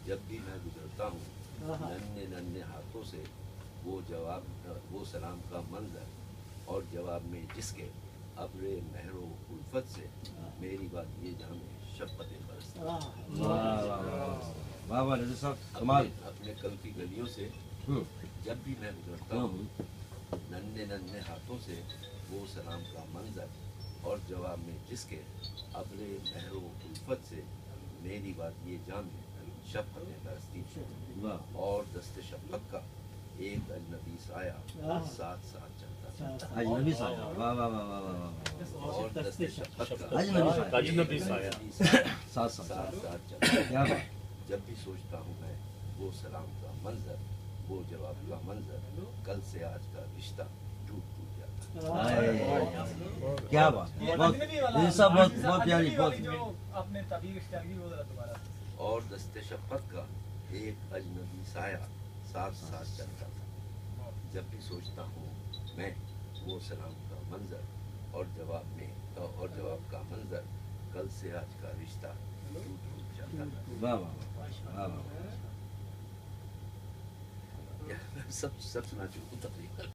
جب بھی میں گزرتا ہوں ننھے ننھے ہاتھوں سے وہ سلام کا منظر اور جواب میں جس کے ابر مہر و الفت سے میری بات یہ جامع شفقتیں برستی اپنے کل کی گلیوں سے جب بھی میں گزرتا ہوں ننھے ننھے ہاتھوں سے وہ سلام کا منظر اور جواب میں جس کے ابر مہر و الفت سے میری بات یہ جامع شفقتیں برستی اور دست شفقت کا ایک اجنبی سایہ ساتھ ساتھ چلتا تھا اجنبی سایہ اور دست شفقت کا اجنبی سایہ ساتھ ساتھ چلتا جب بھی سوچتا ہوں میں وہ سلام کا منظر وہ جواب کا منظر کل سے آج کا رشتہ ٹوٹ جاتا کیا بات بہت پیاری اور دست شفقت کا ایک اجنبی سایہ ساتھ ساتھ چلتا تھا جب بھی سوچتا ہوں میں وہ سلام کا منظر اور جواب کا منظر کل سے آج کا رشتہ ٹوٹ جاتا تھا سب سنا چکا تقریباً